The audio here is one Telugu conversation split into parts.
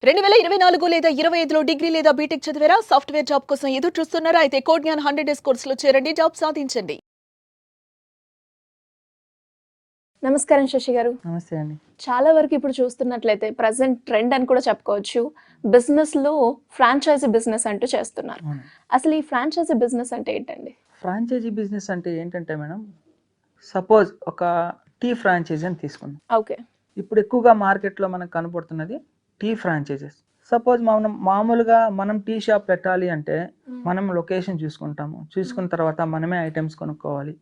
2024 లేదా 25లో డిగ్రీ లేదా బీటెక్ చదివారా? సాఫ్ట్‌వేర్ జాబ్ కోసం ఎదురు చూస్తున్నారా? అయితే కోడ్ జ్ఞాన్ 100 డేస్ కోర్సులో చేరండి. జాబ్ సాధించండి. నమస్కారం శశి గారు. నమస్తే అండి. చాలా వరకు ఇప్పుడు చూస్తున్నట్లయితే ప్రెజెంట్ ట్రెండ్ అని కూడా చెప్పుకోవచ్చు. బిజినెస్‌లో ఫ్రాంచైజీ బిజినెస్ అంటూ చేస్తున్నారు. అవును. అసలు ఈ ఫ్రాంచైజీ బిజినెస్ అంటే ఏంటండి? ఫ్రాంచైజీ బిజినెస్ అంటే ఏంటంటే మేడం, సపోజ్ ఒక టీ ఫ్రాంచైజీ అని తీసుకుందాం. ఓకే. ఇప్పుడు ఎక్కువగా మార్కెట్‌లో మనకు కనపడుతున్నది టీ ఫ్రాంచైజెస్. సపోజ్ మనం టీ షాప్ పెట్టాలి అంటే మనం లొకేషన్ చూసుకుంటాము. చూసుకున్న తర్వాత మనమే ఐటెమ్స్ కొనుక్కోవాలి.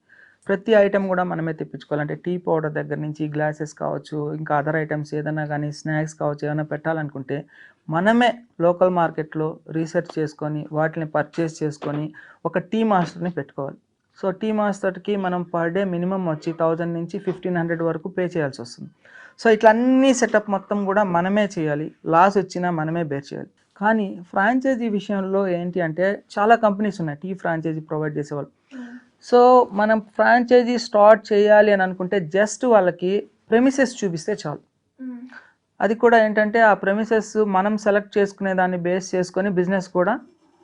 ప్రతి ఐటెం కూడా మనమే తెప్పించుకోవాలి. అంటే టీ పౌడర్ దగ్గర నుంచి గ్లాసెస్ కావచ్చు, ఇంకా అదర్ ఐటెమ్స్ ఏదైనా కానీ స్నాక్స్ కావచ్చు, ఏదైనా పెట్టాలనుకుంటే మనమే లోకల్ మార్కెట్లో రీసెర్చ్ చేసుకొని వాటిని పర్చేస్ చేసుకొని ఒక టీ మాస్టర్ని పెట్టుకోవాలి. సో టీ మాస్టర్కి మనం పర్ డే మినిమం వచ్చి 1000 నుంచి 1500 వరకు పే చేయాల్సి వస్తుంది. సో ఇట్లా అన్ని సెటప్ మొత్తం కూడా మనమే చేయాలి. లాస్ వచ్చినా మనమే బేర్ చేయాలి. కానీ ఫ్రాంచైజీ విషయంలో ఏంటి అంటే చాలా కంపెనీస్ ఉన్నాయి టీ ఫ్రాంచైజీ ప్రొవైడ్ చేసేవాళ్ళు. సో మనం ఫ్రాంచైజీ స్టార్ట్ చేయాలి అని అనుకుంటే జస్ట్ వాళ్ళకి ప్రెమిసెస్ చూపిస్తే చాలు. అది కూడా ఏంటంటే ఆ ప్రెమిసెస్ మనం సెలెక్ట్ చేసుకునే దాన్ని బేస్ చేసుకొని బిజినెస్ కూడా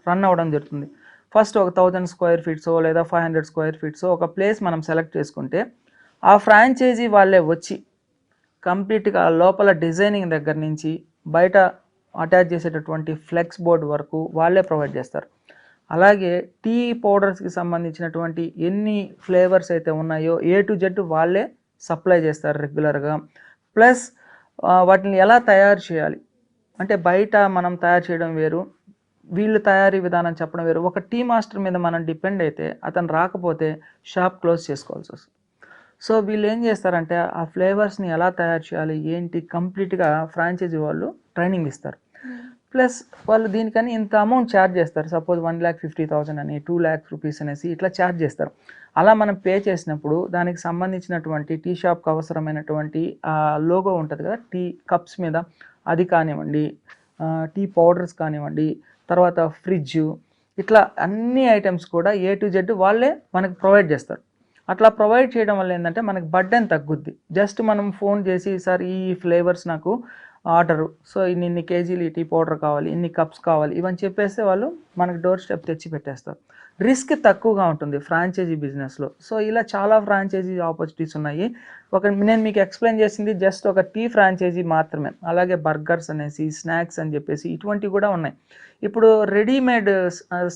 రన్ అవ్వడం జరుగుతుంది. ఫస్ట్ ఒక 1000 స్క్వేర్ ఫీట్సో లేదా 500 స్క్వేర్ ఫీట్సో ఒక ప్లేస్ మనం సెలెక్ట్ చేసుకుంటే ఆ ఫ్రాంచైజీ వాళ్ళే వచ్చి కంప్లీట్గా లోపల డిజైనింగ్ దగ్గర నుంచి బయట అటాచ్ చేసేటటువంటి ఫ్లెక్స్ బోర్డ్ వరకు వాళ్ళే ప్రొవైడ్ చేస్తారు. అలాగే టీ పౌడర్స్కి సంబంధించినటువంటి ఎన్ని ఫ్లేవర్స్ అయితే ఉన్నాయో A to Z వాళ్ళే సప్లై చేస్తారు రెగ్యులర్గా. ప్లస్ వాటిని ఎలా తయారు చేయాలి అంటే బయట మనం తయారు చేయడం వేరు, వీళ్ళు తయారీ విధానం చెప్పడం వేరు. ఒక టీ మాస్టర్ మీద మనం డిపెండ్ అయితే అతను రాకపోతే షాప్ క్లోజ్ చేసుకోవాల్సి వస్తుంది. సో వీళ్ళు ఏం చేస్తారంటే ఆ ఫ్లేవర్స్ని ఎలా తయారు చేయాలి ఏంటి కంప్లీట్గా ఫ్రాంచైజీ వాళ్ళు ట్రైనింగ్ ఇస్తారు. ప్లస్ వాళ్ళు దీనికని ఇంత అమౌంట్ ఛార్జ్ చేస్తారు. సపోజ్ 1,50,000 అని 2 lakhs రూపీస్ అనేసి ఇట్లా ఛార్జ్ చేస్తారు. అలా మనం పే చేసినప్పుడు దానికి సంబంధించినటువంటి టీ షాప్కి అవసరమైనటువంటి లోగో ఉంటుంది కదా టీ కప్స్ మీద, అది కానివ్వండి, టీ పౌడర్స్ కానివ్వండి, తర్వాత ఫ్రిడ్జ్, ఇట్లా అన్ని ఐటమ్స్ కూడా A to Z వాళ్ళే మనకు ప్రొవైడ్ చేస్తారు. అట్లా ప్రొవైడ్ చేయడం వల్ల ఏంటంటే మనకి బర్డెన్ తగ్గుద్ది. జస్ట్ మనం ఫోన్ చేసి సార్ ఈ ఫ్లేవర్స్ నాకు ఆర్డరు, సో ఇన్ని కేజీలు ఈ టీ పౌడర్ కావాలి, ఇన్ని కప్స్ కావాలి, ఇవన్నీ చెప్పేస్తే వాళ్ళు మనకు డోర్ స్టెప్ తెచ్చి పెట్టేస్తారు. రిస్క్ తక్కువగా ఉంటుంది ఫ్రాంచైజీ బిజినెస్లో. సో ఇలా చాలా ఫ్రాంచైజీ ఆపర్చునిటీస్ ఉన్నాయి. నేను మీకు ఎక్స్ప్లెయిన్ చేసింది జస్ట్ ఒక టీ ఫ్రాంచైజీ మాత్రమే. అలాగే బర్గర్స్ అనేసి, స్నాక్స్ అని చెప్పేసి ఇటువంటివి కూడా ఉన్నాయి. ఇప్పుడు రెడీమేడ్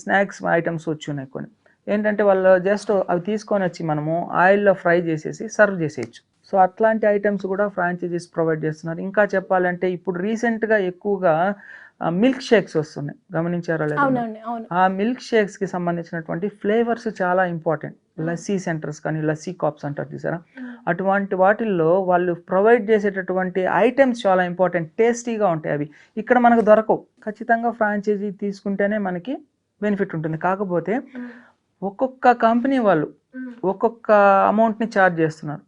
స్నాక్స్ ఐటమ్స్ వచ్చి ఉన్నాయి కొన్ని. ఏంటంటే వాళ్ళు జస్ట్ అవి తీసుకొని వచ్చి మనము ఆయిల్లో ఫ్రై చేసేసి సర్వ్ చేసేయచ్చు. సో అట్లాంటి ఐటమ్స్ కూడా ఫ్రాంచైజీస్ ప్రొవైడ్ చేస్తున్నారు. ఇంకా చెప్పాలంటే ఇప్పుడు రీసెంట్గా ఎక్కువగా మిల్క్ షేక్స్ వస్తున్నాయి, గమనించారా లేదా? ఆ మిల్క్ షేక్స్కి సంబంధించినటువంటి ఫ్లేవర్స్ చాలా ఇంపార్టెంట్. లస్సీ సెంటర్స్ కానీ లస్సీ కాప్స్ అంటారు చూసారా, అటువంటి వాటిల్లో వాళ్ళు ప్రొవైడ్ చేసేటటువంటి ఐటమ్స్ చాలా ఇంపార్టెంట్, టేస్టీగా ఉంటాయి. అవి ఇక్కడ మనకు దొరకవు. ఖచ్చితంగా ఫ్రాంచైజీ తీసుకుంటేనే మనకి బెనిఫిట్ ఉంటుంది. కాకపోతే ఒక్కొక్క కంపెనీ వాళ్ళు ఒక్కొక్క అమౌంట్ని ఛార్జ్ చేస్తున్నారు.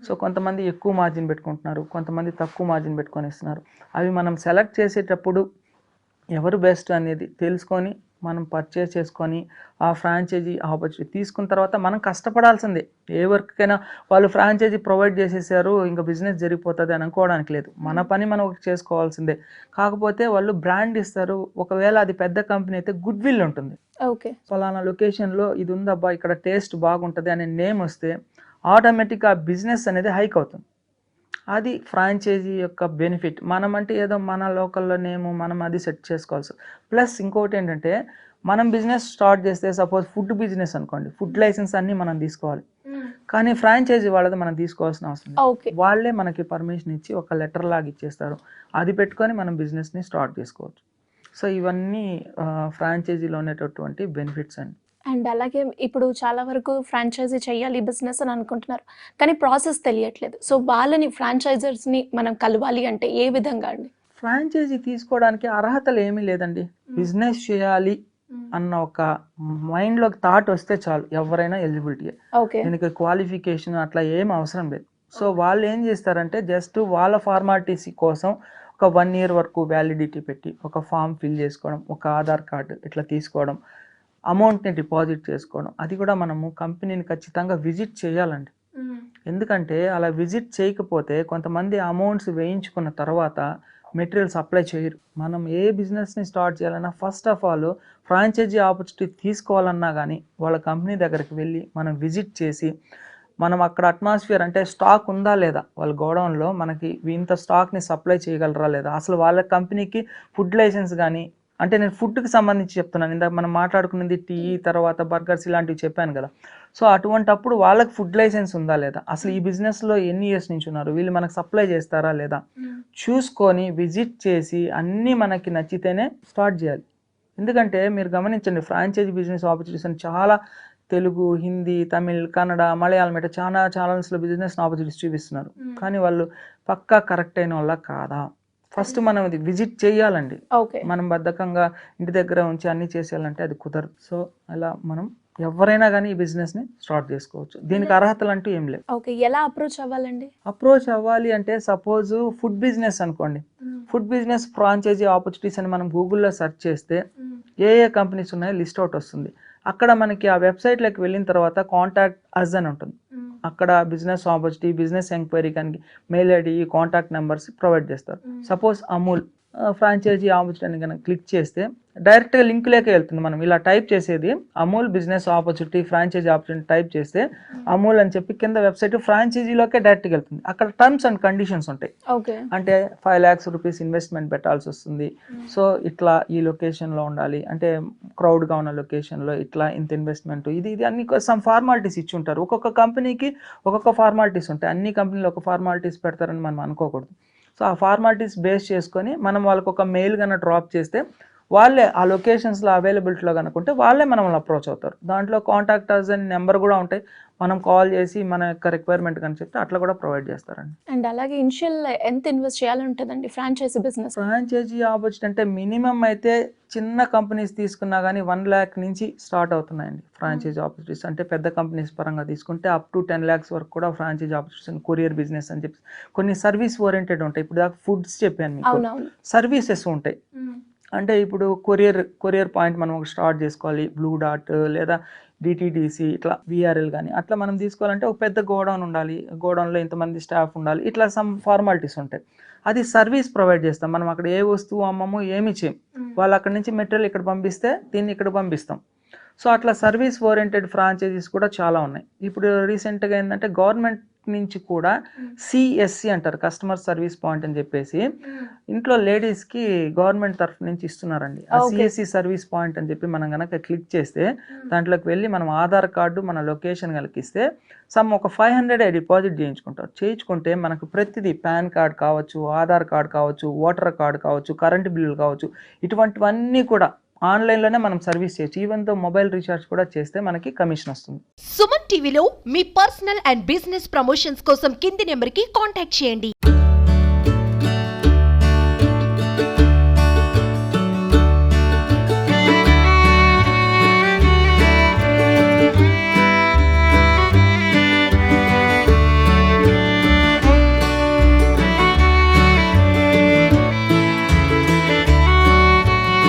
సో కొంతమంది ఎక్కువ మార్జిన్ పెట్టుకుంటున్నారు, కొంతమంది తక్కువ మార్జిన్ పెట్టుకొని ఇస్తున్నారు. అవి మనం సెలెక్ట్ చేసేటప్పుడు ఎవరు బెస్ట్ అనేది తెలుసుకొని మనం పర్చేస్ చేసుకొని ఆ ఫ్రాంచైజీ ఆపర్చునిటీ తీసుకున్న తర్వాత మనం కష్టపడాల్సిందే. ఏ వర్క్కైనా వాళ్ళు ఫ్రాంచైజీ ప్రొవైడ్ చేసేసారు ఇంకా బిజినెస్ జరిగిపోతుంది అని అనుకోవడానికి లేదు. మన పని మనం చేసుకోవాల్సిందే. కాకపోతే వాళ్ళు బ్రాండ్ ఇస్తారు. ఒకవేళ అది పెద్ద కంపెనీ అయితే గుడ్ విల్ ఉంటుంది. ఓకే, ఫలానా లొకేషన్లో ఇది ఉందబ్బా, ఇక్కడ టేస్ట్ బాగుంటుంది అనే నేమ్ వస్తే ఆటోమేటిక్గా బిజినెస్ అనేది హైక్ అవుతుంది. అది ఫ్రాంచైజీ యొక్క బెనిఫిట్. మనం అంటే ఏదో మన లోకల్లో నేము మనం అది సెట్ చేసుకోవాల్సి. ప్లస్ ఇంకోటి ఏంటంటే మనం బిజినెస్ స్టార్ట్ చేస్తే సపోజ్ ఫుడ్ బిజినెస్ అనుకోండి, ఫుడ్ లైసెన్స్ అన్నీ మనం తీసుకోవాలి. కానీ ఫ్రాంచైజీ వాళ్ళది మనం తీసుకోవాల్సిన అవసరం లేదు. వాళ్ళే మనకి పర్మిషన్ ఇచ్చి ఒక లెటర్ లాగా ఇచ్చేస్తారు. అది పెట్టుకొని మనం బిజినెస్ని స్టార్ట్ చేసుకోవచ్చు. సో ఇవన్నీ ఫ్రాంచైజీలో ఉండేటటువంటి బెనిఫిట్స్ అండి. అండ్ అలాగే ఇప్పుడు చాలా వరకు ఫ్రాంచైజీ చేయాలి బిజినెస్ అని అనుకుంటున్నారు, కానీ ప్రాసెస్ తెలియట్లేదు. సో వాళ్ళని ఫ్రాంచైజర్స్ని మనం కలవాలి అంటే ఏ విధంగా అండి? ఫ్రాంచైజీ తీసుకోవడానికి అర్హతలు ఏమీ లేదండి. బిజినెస్ చేయాలి అన్న ఒక మైండ్లోకి థాట్ వస్తే చాలు, ఎవరైనా ఎలిజిబిలిటీ. దీనికి క్వాలిఫికేషన్ అట్లా ఏం అవసరం లేదు. సో వాళ్ళు ఏం చేస్తారంటే జస్ట్ వాళ్ళ ఫార్మాలిటీస్ కోసం ఒక 1 year వరకు వ్యాలిడిటీ పెట్టి ఒక ఫామ్ ఫిల్ చేసుకోవడం, ఒక ఆధార్ కార్డు ఇట్లా తీసుకోవడం, అమౌంట్ని డిపాజిట్ చేసుకోవడం. అది కూడా మనము కంపెనీని ఖచ్చితంగా విజిట్ చేయాలండి. ఎందుకంటే అలా విజిట్ చేయకపోతే కొంతమంది అమౌంట్స్ వేయించుకున్న తర్వాత మెటీరియల్ సప్లై చేయరు. మనం ఏ బిజినెస్ని స్టార్ట్ చేయాలన్నా first of all franchisee opportunity తీసుకోవాలన్నా కానీ వాళ్ళ కంపెనీ దగ్గరికి వెళ్ళి మనం విజిట్ చేసి మనం అక్కడ అట్మాస్ఫియర్ అంటే స్టాక్ ఉందా లేదా, వాళ్ళ గోడౌన్లో మనకి ఇంత స్టాక్ని సప్లై చేయగలరా లేదా, అసలు వాళ్ళ కంపెనీకి ఫుడ్ లైసెన్స్ కానీ, అంటే నేను ఫుడ్కి సంబంధించి చెప్తున్నాను, ఇందాక మనం మాట్లాడుకున్నది టీ తర్వాత బర్గర్స్ ఇలాంటివి చెప్పాను కదా. సో అటువంటప్పుడు వాళ్ళకి ఫుడ్ లైసెన్స్ ఉందా లేదా, అసలు ఈ బిజినెస్లో ఎన్ని ఇయర్స్ నుంచి ఉన్నారు, వీళ్ళు మనకు సప్లై చేస్తారా లేదా చూసుకొని విజిట్ చేసి అన్నీ మనకి నచ్చితేనే స్టార్ట్ చేయాలి. ఎందుకంటే మీరు గమనించండి, ఫ్రాంచైజీ బిజినెస్ ఆపర్చునిటీస్ అని చాలా తెలుగు, హిందీ, తమిళ్, కన్నడ, మలయాళం ఇట్లా చాలా ఛానల్స్లో బిజినెస్ ఆపర్చునిటీస్ చూపిస్తున్నారు. కానీ వాళ్ళు పక్కా కరెక్ట్ అయిన వాళ్ళ కాదా, ఫస్ట్ మనం అది విజిట్ చేయాలండి. ఓకే. మనం బద్ధకంగా ఇంటి దగ్గర ఉంచి అన్ని చేసేయాలంటే అది కుదరదు. సో అలా మనం ఎవరైనా కానీ ఈ బిజినెస్ని స్టార్ట్ చేసుకోవచ్చు. దీనికి అర్హతలు అంటూ ఏం లేవు. ఓకే. ఎలా అప్రోచ్ అవ్వాలండి? అప్రోచ్ అవ్వాలి అంటే సపోజ్ ఫుడ్ బిజినెస్ అనుకోండి, ఫుడ్ బిజినెస్ ఫ్రాంచైజీ ఆపర్చునిటీస్ అని మనం గూగుల్లో సెర్చ్ చేస్తే ఏ ఏ కంపెనీస్ ఉన్నాయో లిస్ట్ అవుట్ వస్తుంది. అక్కడ మనకి ఆ వెబ్సైట్లోకి వెళ్ళిన తర్వాత కాంటాక్ట్ అస్ అని ఉంటుంది. అక్కడ బిజినెస్ ఆపర్చునిటీ, బిజినెస్ ఎంక్వైరీ కానీ mail ID, contact numbers provide చేస్తారు. సపోజ్ అమూల్ ఫ్రాంచైజీ ఆపర్చునిటీ కనుక క్లిక్ చేస్తే డైరెక్ట్గా లింక్లోకి వెళ్తుంది. మనం ఇలా టైప్ చేసేది Amul business opportunity franchisee opportunity type చేస్తే అమూల్ అని చెప్పి కింద వెబ్సైట్ ఫ్రాంచైజీలోకే డైరెక్ట్గా వెళ్తుంది. అక్కడ టర్మ్స్ అండ్ కండిషన్స్ ఉంటాయి. అంటే 5 lakhs రూపీస్ ఇన్వెస్ట్మెంట్ పెట్టాల్సి వస్తుంది. సో ఇట్లా ఈ లొకేషన్లో ఉండాలి, అంటే క్రౌడ్గా ఉన్న లొకేషన్లో ఇట్లా ఇంత ఇన్వెస్ట్మెంట్, ఇది అన్ని సమ్ ఫార్మాలిటీస్ ఇచ్చి ఉంటారు. ఒక్కొక్క కంపెనీకి ఒక్కొక్క ఫార్మాలిటీస్ ఉంటాయి. అన్ని కంపెనీలు ఒక ఫార్మాలిటీస్ పెడతారని మనం అనుకోకూడదు. సో ఆ ఫార్మాలిటీస్ బేస్ చేసుకొని మనం వాళ్ళకి ఒక మెయిల్ కన్నా డ్రాప్ చేస్తే వాళ్ళే ఆ లొకేషన్స్లో అవైలబిలిటీలో కనుకుంటే వాళ్ళే మనల్ని అప్రోచ్ అవుతారు. దాంట్లో కాంటాక్ట్ అస్ అని నెంబర్ కూడా ఉంటాయి. మనం కాల్ చేసి మన యొక్క రిక్వైర్మెంట్ కానీ చెప్తే అట్లా కూడా ప్రొవైడ్ చేస్తారండి. అండ్ అలాగే ఇనిషియల్ ఎంత ఇన్వెస్ట్ చేయాలంటుందండి ఫ్రాంచైజీ బిజినెస్? ఫ్రాంచైజీ ఆపర్చునిటీ అంటే మినిమం అయితే చిన్న కంపెనీస్ తీసుకున్నా కానీ 1 lakh నుంచి స్టార్ట్ అవుతున్నాయండి ఫ్రాంచైజీ ఆపర్చునిటీస్. అంటే పెద్ద కంపెనీస్ పరంగా తీసుకుంటే అప్ టు 10 lakhs వరకు కూడా ఫ్రాంచైజీ ఆపర్చునిటీస్, కొరియర్ బిజినెస్ అని చెప్పి కొన్ని సర్వీస్ ఓరియంటెడ్ ఉంటాయి. ఇప్పుడు దాకా ఫుడ్స్ చెప్పాను మీకు, సర్వీసెస్ ఉంటాయి. అంటే ఇప్పుడు కొరియర్ పాయింట్ మనం ఒక స్టార్ట్ చేసుకోవాలి, బ్లూ డాట్ లేదా డిటిడిసి ఇట్లా విఆర్ఎల్ కానీ అట్లా మనం తీసుకోవాలంటే ఒక పెద్ద గోడౌన్ ఉండాలి, గోడౌన్లో ఇంతమంది స్టాఫ్ ఉండాలి, ఇట్లా సమ్ ఫార్మాలిటీస్ ఉంటాయి. అది సర్వీస్ ప్రొవైడ్ చేస్తాం. మనం అక్కడ ఏ వస్తువు అమ్మము ఏమి చేయం, వాళ్ళు అక్కడ నుంచి మెటీరియల్ ఇక్కడ పంపిస్తే దీన్ని ఇక్కడ పంపిస్తాం. సో అట్లా సర్వీస్ ఓరియంటెడ్ ఫ్రాంచైజీస్ కూడా చాలా ఉన్నాయి. ఇప్పుడు రీసెంట్గా ఏంటంటే గవర్నమెంట్ నుంచి కూడా సిఎస్సి అంటారు, కస్టమర్ సర్వీస్ పాయింట్ అని చెప్పేసి ఇంట్లో లేడీస్కి గవర్నమెంట్ తరఫు నుంచి ఇస్తున్నారండి. ఆ సిఎస్సి సర్వీస్ పాయింట్ అని చెప్పి మనం కనుక క్లిక్ చేస్తే దాంట్లోకి వెళ్ళి మనం ఆధార్ కార్డు మన లొకేషన్ కలిగిస్తే ఒక 500 డిపాజిట్ చేయించుకుంటే మనకు ప్రతిదీ పాన్ కార్డ్ కావచ్చు, ఆధార్ కార్డ్ కావచ్చు, ఓటర్ కార్డు కావచ్చు, కరెంటు బిల్లులు కావచ్చు, ఇటువంటివన్నీ కూడా ఆన్లైన్లోనే మనం సర్వీస్ చేయొచ్చు. ఈవెన్ తో మొబైల్ రీఛార్జ్ కూడా చేస్తే మనకి కమిషన్ వస్తుంది. సుమన్ టీవీలో మీ పర్సనల్ అండ్ బిజినెస్ ప్రమోషన్స్ కోసం కింది నెంబర్కి కాంటాక్ట్ చేయండి.